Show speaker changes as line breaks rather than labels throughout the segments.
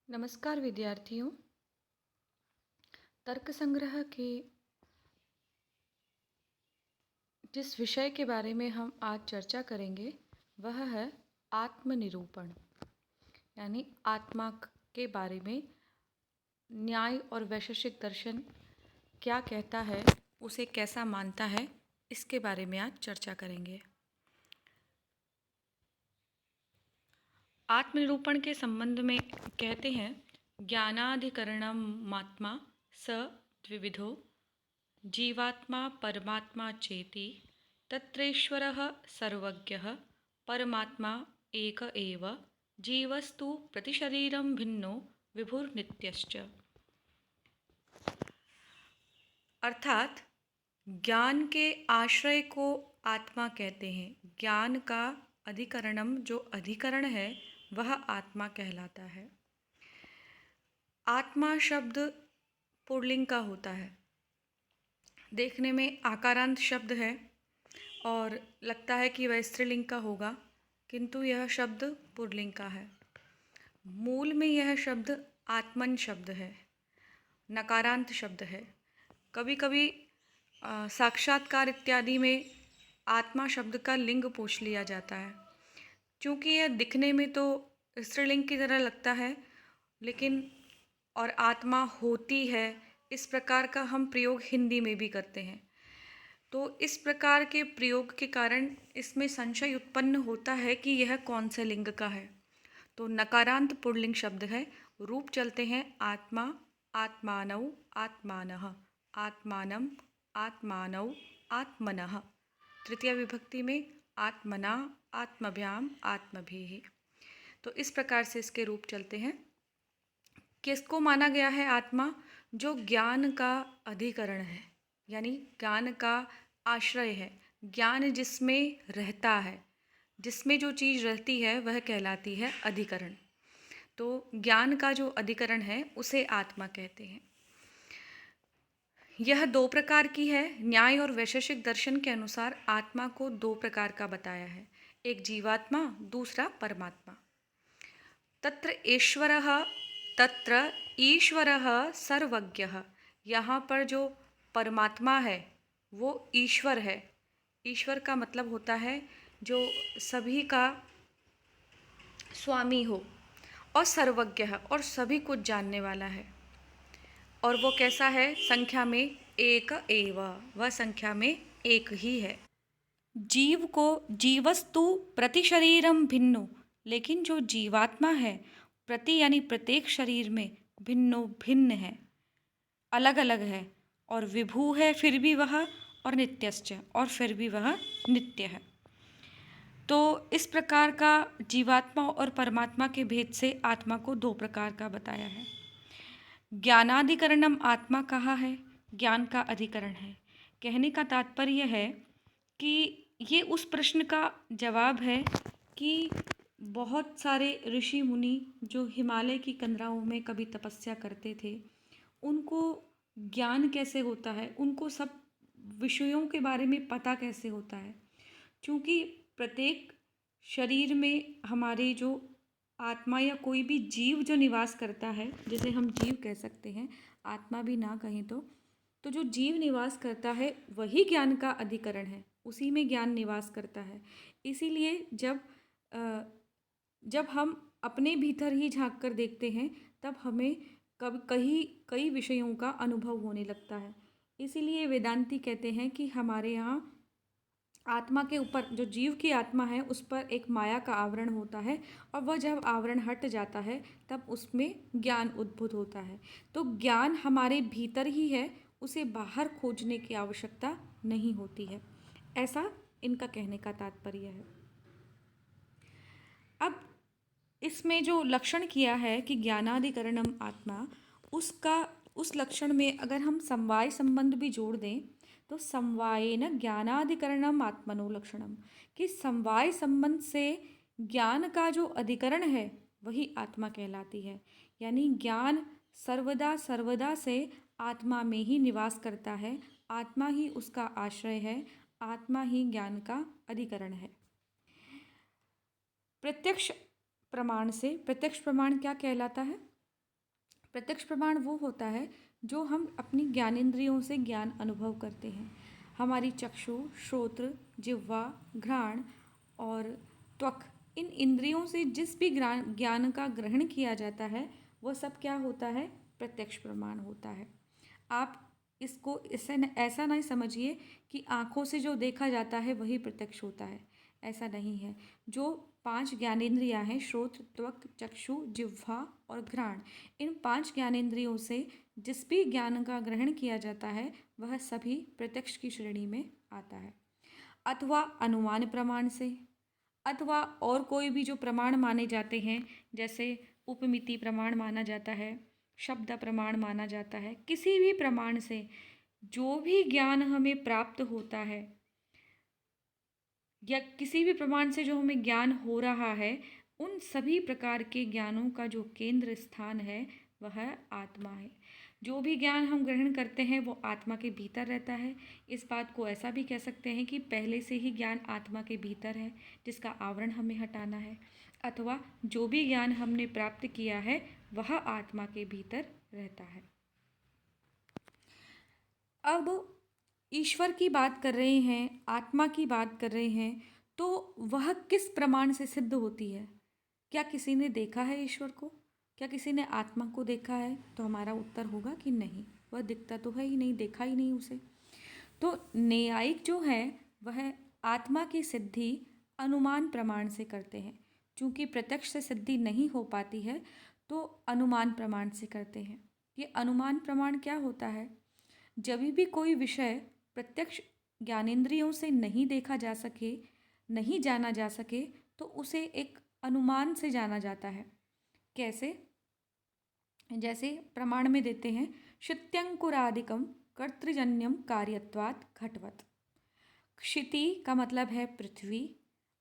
नमस्कार विद्यार्थियों। तर्क संग्रह के जिस विषय के बारे में हम आज चर्चा करेंगे वह है आत्मनिरूपण, यानी आत्मा के बारे में न्याय और वैशेषिक दर्शन क्या कहता है, उसे कैसा मानता है, इसके बारे में आज चर्चा करेंगे। आत्मनिरूपण के संबंध में कहते हैं, ज्ञानाधिकरणमात्मा स द्विविधो जीवात्मा परमात्मा चेति तत्रेश्वरः सर्वज्ञः परमात्मा एक एव जीवस्तु प्रतिशरीरं भिन्नो विभुर्नित्यश्च। अर्थात ज्ञान के आश्रय को आत्मा कहते हैं। ज्ञान का अधिकरणम, जो अधिकरण है, वह आत्मा कहलाता है। आत्मा शब्द पुल्लिंग का होता है, देखने में आकारांत शब्द है और लगता है कि वह स्त्रीलिंग का होगा, किंतु यह शब्द पुल्लिंग का है। मूल में यह शब्द आत्मन शब्द है, नकारांत शब्द है। कभी कभी साक्षात्कार इत्यादि में आत्मा शब्द का लिंग पूछ लिया जाता है, क्योंकि यह दिखने में तो स्त्रीलिंग की तरह लगता है, लेकिन और आत्मा होती है, इस प्रकार का हम प्रयोग हिंदी में भी करते हैं। तो इस प्रकार के प्रयोग के कारण इसमें संशय उत्पन्न होता है कि यह कौन से लिंग का है। तो नकारांत पुल्लिंग शब्द है। रूप चलते हैं आत्मा, आत्मानौ, आत्मानः, आत्मानम, आत्मानौ, आत्मनः। तृतीय विभक्ति में आत्मना, आत्मभ्याम, आत्मभिः। तो इस प्रकार से इसके रूप चलते हैं। किसको माना गया है आत्मा? जो ज्ञान का अधिकरण है, यानी ज्ञान का आश्रय है। ज्ञान जिसमें रहता है, जिसमें जो चीज़ रहती है वह कहलाती है अधिकरण। तो ज्ञान का जो अधिकरण है उसे आत्मा कहते हैं। यह दो प्रकार की है। न्याय और वैशेषिक दर्शन के अनुसार आत्मा को दो प्रकार का बताया है, एक जीवात्मा, दूसरा परमात्मा। तत्र ईश्वरः सर्वज्ञः। यहाँ पर जो परमात्मा है वो ईश्वर है। ईश्वर का मतलब होता है जो सभी का स्वामी हो, और सर्वज्ञ है, और सभी कुछ जानने वाला है। और वो कैसा है? संख्या में एक एव, वह संख्या में एक ही है। जीव को जीवस्तु प्रति शरीरम भिन्नो, लेकिन जो जीवात्मा है प्रति यानी प्रत्येक शरीर में भिन्नो भिन्न है, अलग अलग है। और विभु है फिर भी वह, और नित्यश्च, और फिर भी वह नित्य है। तो इस प्रकार का जीवात्मा और परमात्मा के भेद से आत्मा को दो प्रकार का बताया है। ज्ञानाधिकरणम आत्मा कहा है, ज्ञान का अधिकरण है। कहने का तात्पर्य है कि ये उस प्रश्न का जवाब है कि बहुत सारे ऋषि मुनि जो हिमालय की कंदराओं में कभी तपस्या करते थे, उनको ज्ञान कैसे होता है, उनको सब विषयों के बारे में पता कैसे होता है। क्योंकि प्रत्येक शरीर में हमारे जो आत्मा या कोई भी जीव जो निवास करता है, जिसे हम जीव कह सकते हैं, आत्मा भी ना कहें तो जो जीव निवास करता है वही ज्ञान का अधिकरण है, उसी में ज्ञान निवास करता है। इसीलिए जब हम अपने भीतर ही झांक कर देखते हैं तब हमें कई विषयों का अनुभव होने लगता है। इसीलिए वेदांती कहते हैं कि हमारे यहाँ आत्मा के ऊपर, जो जीव की आत्मा है, उस पर एक माया का आवरण होता है, और वह जब आवरण हट जाता है तब उसमें ज्ञान उद्भूत होता है। तो ज्ञान हमारे भीतर ही है, उसे बाहर खोजने की आवश्यकता नहीं होती है, ऐसा इनका कहने का तात्पर्य है। अब इसमें जो लक्षण किया है कि ज्ञानाधिकरणम आत्मा, उस लक्षण में अगर हम समवाय संबंध भी जोड़ दें तो समवायेन ज्ञानाधिकरणम आत्मनो लक्षणम, कि समवाय संबंध से ज्ञान का जो अधिकरण है वही आत्मा कहलाती है। यानी ज्ञान सर्वदा सर्वदा से आत्मा में ही निवास करता है, आत्मा ही उसका आश्रय है, आत्मा ही ज्ञान का अधिकरण है। प्रत्यक्ष प्रमाण से, प्रत्यक्ष प्रमाण क्या कहलाता है? प्रत्यक्ष प्रमाण वो होता है जो हम अपनी ज्ञानेंद्रियों से ज्ञान अनुभव करते हैं। हमारी चक्षु, श्रोत्र, जिह्वा, घ्राण और त्वक, इन इंद्रियों से जिस भी ज्ञान का ग्रहण किया जाता है वह सब क्या होता है? प्रत्यक्ष प्रमाण होता है। आप इसको ऐसा नहीं समझिए कि आँखों से जो देखा जाता है वही प्रत्यक्ष होता है, ऐसा नहीं है। जो 5 ज्ञानेंद्रियाँ हैं, श्रोत्र, त्वक, चक्षु, जिह्वा और घ्राण, इन 5 ज्ञानेंद्रियों से जिस भी ज्ञान का ग्रहण किया जाता है वह सभी प्रत्यक्ष की श्रेणी में आता है। अथवा अनुमान प्रमाण से, अथवा और कोई भी जो प्रमाण माने जाते हैं, जैसे उपमिति प्रमाण माना जाता है, शब्द प्रमाण माना जाता है, किसी भी प्रमाण से जो भी ज्ञान हमें प्राप्त होता है या किसी भी प्रमाण से जो हमें ज्ञान हो रहा है, उन सभी प्रकार के ज्ञानों का जो केंद्र स्थान है वह आत्मा है। जो भी ज्ञान हम ग्रहण करते हैं वो आत्मा के भीतर रहता है। इस बात को ऐसा भी कह सकते हैं कि पहले से ही ज्ञान आत्मा के भीतर है, जिसका आवरण हमें हटाना है। अथवा जो भी ज्ञान हमने प्राप्त किया है वह आत्मा के भीतर रहता है। अब ईश्वर की बात कर रहे हैं, आत्मा की बात कर रहे हैं, तो वह किस प्रमाण से सिद्ध होती है? क्या किसी ने देखा है ईश्वर को? क्या किसी ने आत्मा को देखा है? तो हमारा उत्तर होगा कि नहीं, वह दिखता तो है ही नहीं, देखा ही नहीं उसे। तो न्यायिक जो है वह आत्मा की सिद्धि अनुमान प्रमाण से करते हैं। चूँकि प्रत्यक्ष से सिद्धि नहीं हो पाती है तो अनुमान प्रमाण से करते हैं। ये अनुमान प्रमाण क्या होता है? जब भी कोई विषय प्रत्यक्ष ज्ञानेंद्रियों से नहीं देखा जा सके, नहीं जाना जा सके, तो उसे एक अनुमान से जाना जाता है। कैसे? जैसे प्रमाण में देते हैं, क्षित्यंकुरादिकम कर्तृजन्यम कार्यत्वात् घटवत्। क्षिति का मतलब है पृथ्वी,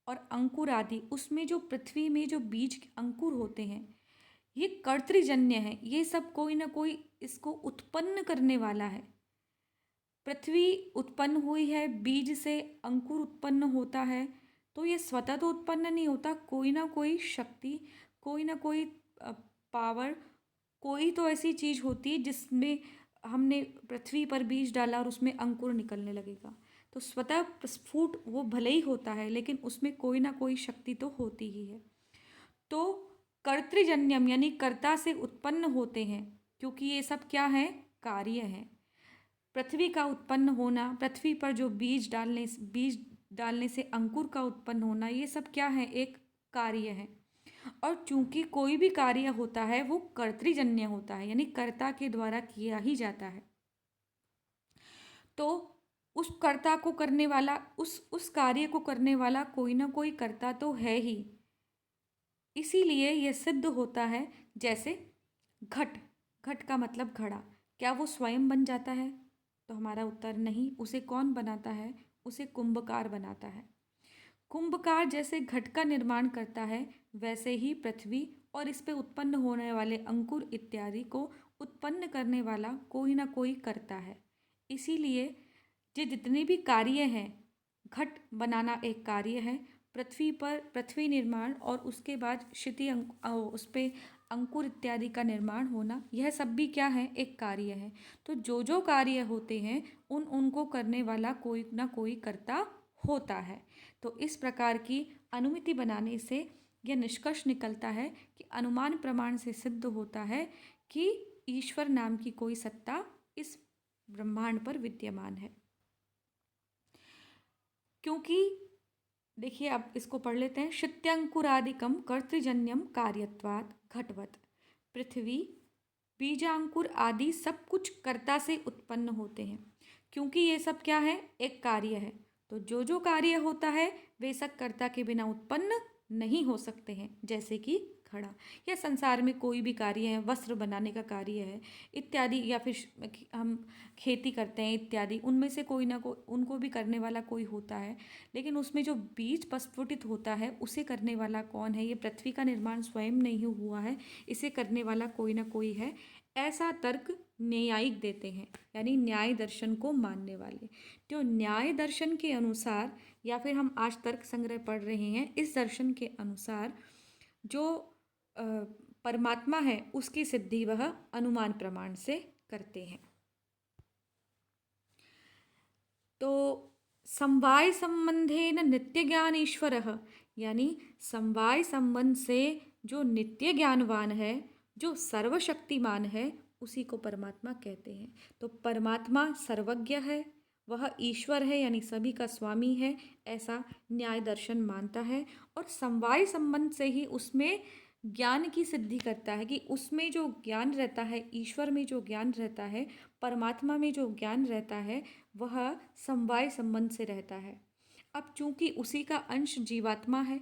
और अंकुरादि, उसमें जो पृथ्वी में जो बीज अंकुर होते हैं, ये कर्तृजन्य है। ये सब कोई ना कोई इसको उत्पन्न करने वाला है। पृथ्वी उत्पन्न हुई है, बीज से अंकुर उत्पन्न होता है, तो ये स्वतः तो उत्पन्न नहीं होता, कोई ना कोई शक्ति, कोई ना कोई पावर, कोई तो ऐसी चीज़ होती है जिसमें हमने पृथ्वी पर बीज डाला और उसमें अंकुर निकलने लगेगा। तो स्वतः स्फुट वो भले ही होता है, लेकिन उसमें कोई ना कोई शक्ति तो होती ही है। तो कर्तृजन्यम यानी कर्ता से उत्पन्न होते हैं, क्योंकि ये सब क्या है? कार्य हैं। पृथ्वी का उत्पन्न होना, पृथ्वी पर जो बीज डालने से अंकुर का उत्पन्न होना, ये सब क्या है? एक कार्य है। और चूंकि कोई भी कार्य होता है वो कर्तृजन्य होता है, यानी कर्ता के द्वारा किया ही जाता है। तो उस कर्ता को करने वाला, उस कार्य को करने वाला कोई ना कोई कर्ता तो है ही। इसीलिए यह सिद्ध होता है। जैसे घट, घट का मतलब घड़ा, क्या वो स्वयं बन जाता है? तो हमारा उत्तर नहीं। उसे कौन बनाता है? उसे कुंभकार बनाता है। कुंभकार जैसे घट का निर्माण करता है, वैसे ही पृथ्वी और इस पे उत्पन्न होने वाले अंकुर इत्यादि को उत्पन्न करने वाला कोई ना कोई करता है। इसीलिए ये जितने भी कार्य हैं, घट बनाना एक कार्य है, पृथ्वी पर पृथ्वी निर्माण और उसके बाद क्षिति उस पे अंकुर इत्यादि का निर्माण होना, यह सब भी क्या है? एक कार्य है। तो जो कार्य होते हैं उनको करने वाला कोई ना कोई कर्ता होता है। तो इस प्रकार की अनुमिति बनाने से यह निष्कर्ष निकलता है कि अनुमान प्रमाण से सिद्ध होता है कि ईश्वर नाम की कोई सत्ता इस ब्रह्मांड पर विद्यमान है। क्योंकि देखिए, अब इसको पढ़ लेते हैं। क्षित्यंकुरादिकम कर्तृजन्यम कार्यत्वात् घटवत्। पृथ्वी, बीजांकुर आदि सब कुछ कर्ता से उत्पन्न होते हैं। क्योंकि ये सब क्या है? एक कार्य है। तो जो कार्य होता है वे सब कर्ता के बिना उत्पन्न नहीं हो सकते हैं। जैसे कि घड़ा, या संसार में कोई भी कार्य है, वस्त्र बनाने का कार्य है इत्यादि, या फिर हम खेती करते हैं इत्यादि, उनमें से कोई ना कोई, उनको भी करने वाला कोई होता है। लेकिन उसमें जो बीज प्रस्फुटित होता है उसे करने वाला कौन है? ये पृथ्वी का निर्माण स्वयं नहीं हुआ है, इसे करने वाला कोई ना कोई है। ऐसा तर्क न्यायिक देते हैं, यानी न्याय दर्शन को मानने वाले। तो न्याय दर्शन के अनुसार, या फिर हम आज तर्क संग्रह पढ़ रहे हैं, इस दर्शन के अनुसार जो परमात्मा है उसकी सिद्धि वह अनुमान प्रमाण से करते हैं। तो समवाय संबंधेन नित्य ज्ञान ईश्वरः, यानी समवाय संबंध से जो नित्य ज्ञानवान है, जो सर्वशक्तिमान है, उसी को परमात्मा कहते हैं। तो परमात्मा सर्वज्ञ है, वह ईश्वर है यानी सभी का स्वामी है, ऐसा न्याय दर्शन मानता है। और समवाय संबंध से ही उसमें ज्ञान की सिद्धि करता है कि उसमें जो ज्ञान रहता है, ईश्वर में जो ज्ञान रहता है, परमात्मा में जो ज्ञान रहता है, वह समवाय संबंध से रहता है। अब चूंकि उसी का अंश जीवात्मा है,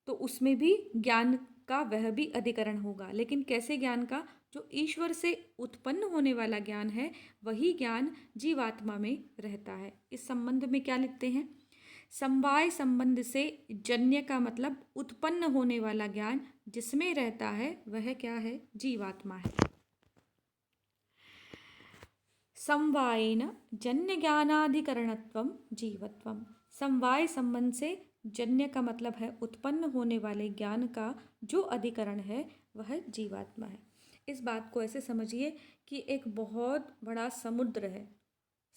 तो उसमें भी ज्ञान का वह भी अधिकरण होगा। लेकिन कैसे ज्ञान का? जो ईश्वर से उत्पन्न होने वाला ज्ञान है, वही ज्ञान जीवात्मा में रहता है। इस संबंध में क्या लिखते हैं? समवाय संबंध से जन्य का मतलब उत्पन्न होने वाला ज्ञान जिसमें रहता है, वह क्या है? जीवात्मा है। समवायेन जन्य ज्ञानाधिकरणत्वम जीवत्वम। समवाय संबंध से जन्य का मतलब है उत्पन्न होने वाले ज्ञान का जो अधिकरण है, वह जीवात्मा है। इस बात को ऐसे समझिए कि एक बहुत बड़ा समुद्र है,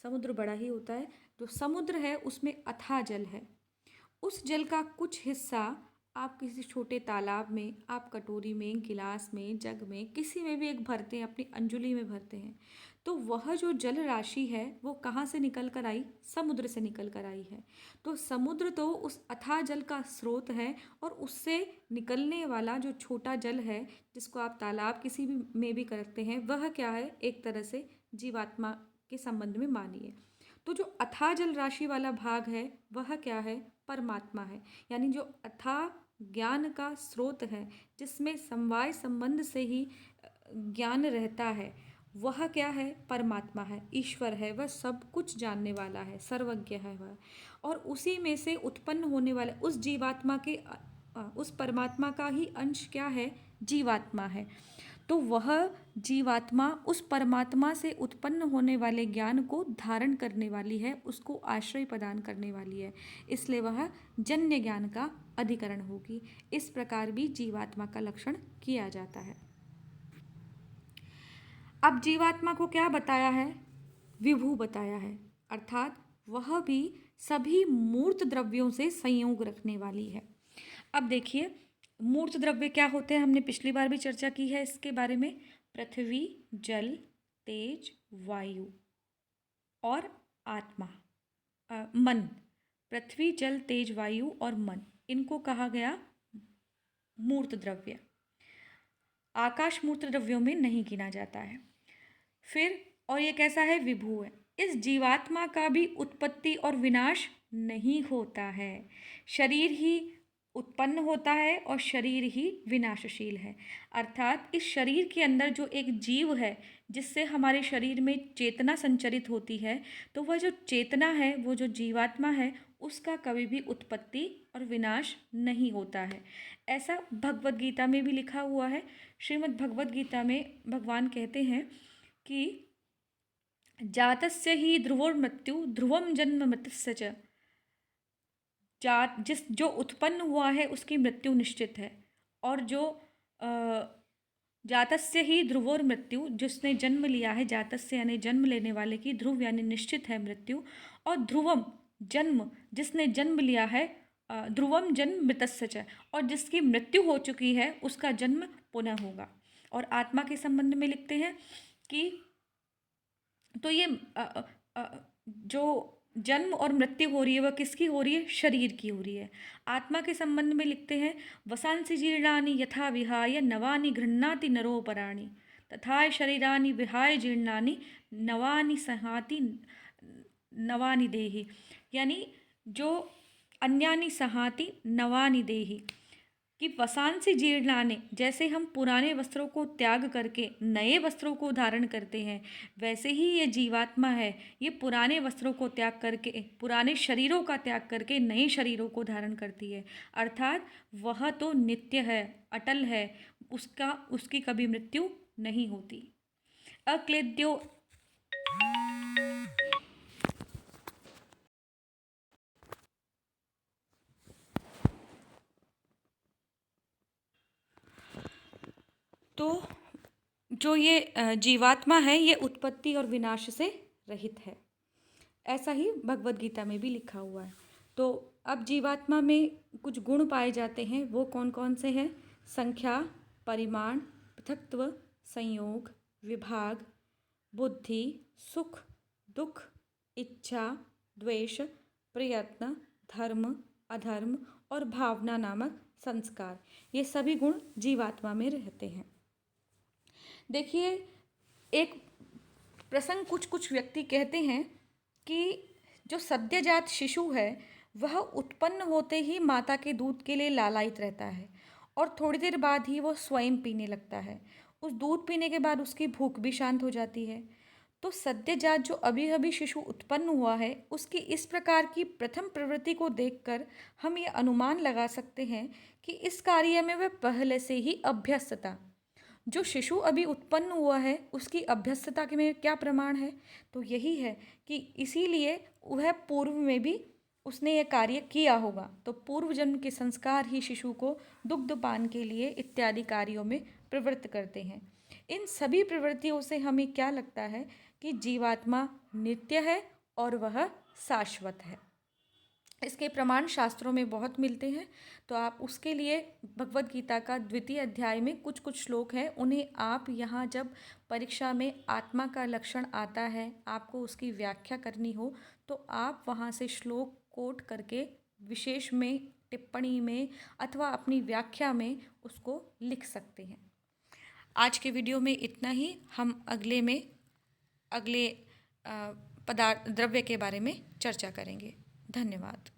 समुद्र बड़ा ही होता है, जो समुद्र है उसमें अथाह जल है। उस जल का कुछ हिस्सा आप किसी छोटे तालाब में, आप कटोरी में, गिलास में, जग में, किसी में भी एक भरते हैं, अपनी अंजुली में भरते हैं, तो वह जो जल राशि है वो कहाँ से निकल कर आई? समुद्र से निकल कर आई है। तो समुद्र तो उस अथाह जल का स्रोत है, और उससे निकलने वाला जो छोटा जल है, जिसको आप तालाब किसी भी में भी करते हैं, वह क्या है? एक तरह से जीवात्मा के संबंध में मानिए। तो जो अथाह जल राशि वाला भाग है, वह क्या है? परमात्मा है। यानी जो अथाह ज्ञान का स्रोत है, जिसमें समवाय संबंध से ही ज्ञान रहता है, वह क्या है? परमात्मा है, ईश्वर है, वह सब कुछ जानने वाला है, सर्वज्ञ है वह। और उसी में से उत्पन्न होने वाले उस जीवात्मा के उस परमात्मा का ही अंश क्या है? जीवात्मा है। तो वह जीवात्मा उस परमात्मा से उत्पन्न होने वाले ज्ञान को धारण करने वाली है, उसको आश्रय प्रदान करने वाली है, इसलिए वह जन्य ज्ञान का अधिकरण होगी। इस प्रकार भी जीवात्मा का लक्षण किया जाता है। अब जीवात्मा को क्या बताया है? विभू बताया है, अर्थात वह भी सभी मूर्त द्रव्यों से संयोग रखने वाली है। अब देखिए, मूर्त द्रव्य क्या होते हैं? हमने पिछली बार भी चर्चा की है इसके बारे में। पृथ्वी, जल, तेज, वायु और आत्मा, मन। पृथ्वी, जल, तेज, वायु और मन, इनको कहा गया मूर्त द्रव्य। आकाश मूर्त द्रव्यों में नहीं गिना जाता है। फिर और ये कैसा है? विभू है। इस जीवात्मा का भी उत्पत्ति और विनाश नहीं होता है। शरीर ही उत्पन्न होता है और शरीर ही विनाशशील है। अर्थात इस शरीर के अंदर जो एक जीव है, जिससे हमारे शरीर में चेतना संचरित होती है, तो वह जो चेतना है, वो जो जीवात्मा है, उसका कभी भी उत्पत्ति और विनाश नहीं होता है। ऐसा भगवद गीता में भी लिखा हुआ है। श्रीमद् भगवद गीता में भगवान कहते हैं कि जातस्य ही ध्रुवोर्मृत्यु ध्रुवम जन्म मृतस्य च। जो उत्पन्न हुआ है उसकी मृत्यु निश्चित है, और जो जातस्य ही ध्रुवोर मृत्यु, जिसने जन्म लिया है, जातस्य यानी जन्म लेने वाले की, ध्रुव यानी निश्चित है मृत्यु, और ध्रुवम जन्म, जिसने जन्म लिया है, ध्रुवम जन्म मृतस्य च, और जिसकी मृत्यु हो चुकी है उसका जन्म पुनः होगा। और आत्मा के संबंध में लिखते हैं कि तो ये जो जन्म और मृत्यु हो रही है, वह किसकी हो रही है? शरीर की हो रही है। आत्मा के संबंध में लिखते हैं वसांसि जीर्णानि यथा विहाय नवानि गृह्णाति नरोपराणि, तथा शरीरानि विहाय जीर्णानि नवानि सहाति नवानि देहि। यानी जो अन्यानि सहाति नवानि देहि, कि वसांसि जीर्णानि, जैसे हम पुराने वस्त्रों को त्याग करके नए वस्त्रों को धारण करते हैं, वैसे ही ये जीवात्मा है, ये पुराने वस्त्रों को त्याग करके, पुराने शरीरों का त्याग करके नए शरीरों को धारण करती है। अर्थात वह तो नित्य है, अटल है, उसकी कभी मृत्यु नहीं होती। अक्लेद्यो तो जो ये जीवात्मा है ये उत्पत्ति और विनाश से रहित है। ऐसा ही भगवद गीता में भी लिखा हुआ है। तो अब जीवात्मा में कुछ गुण पाए जाते हैं, वो कौन कौन से हैं? संख्या, परिमाण, पृथक्त्व, संयोग, विभाग, बुद्धि, सुख, दुख, इच्छा, द्वेष, प्रयत्न, धर्म, अधर्म और भावना नामक संस्कार। ये सभी गुण जीवात्मा में रहते हैं। देखिए, एक प्रसंग कुछ कुछ व्यक्ति कहते हैं कि जो सद्यजात शिशु है वह उत्पन्न होते ही माता के दूध के लिए लालायित रहता है और थोड़ी देर बाद ही वो स्वयं पीने लगता है। उस दूध पीने के बाद उसकी भूख भी शांत हो जाती है। तो सद्यजात जो अभी अभी शिशु उत्पन्न हुआ है उसकी इस प्रकार की प्रथम प्रवृत्ति को देखकर हम ये अनुमान लगा सकते हैं कि इस कार्य में वह पहले से ही अभ्यस्त था। जो शिशु अभी उत्पन्न हुआ है उसकी अभ्यस्तता के में क्या प्रमाण है? तो यही है कि इसीलिए वह पूर्व में भी उसने यह कार्य किया होगा। तो पूर्व जन्म के संस्कार ही शिशु को दुग्धपान के लिए इत्यादि कार्यों में प्रवृत्त करते हैं। इन सभी प्रवृत्तियों से हमें क्या लगता है कि जीवात्मा नित्य है और वह शाश्वत है। इसके प्रमाण शास्त्रों में बहुत मिलते हैं। तो आप उसके लिए भगवद गीता का 2वें अध्याय में कुछ कुछ श्लोक हैं, उन्हें आप यहाँ जब परीक्षा में आत्मा का लक्षण आता है, आपको उसकी व्याख्या करनी हो, तो आप वहाँ से श्लोक कोट करके विशेष में, टिप्पणी में अथवा अपनी व्याख्या में उसको लिख सकते हैं। आज के वीडियो में इतना ही। हम अगले पदार्थ द्रव्य के बारे में चर्चा करेंगे। धन्यवाद।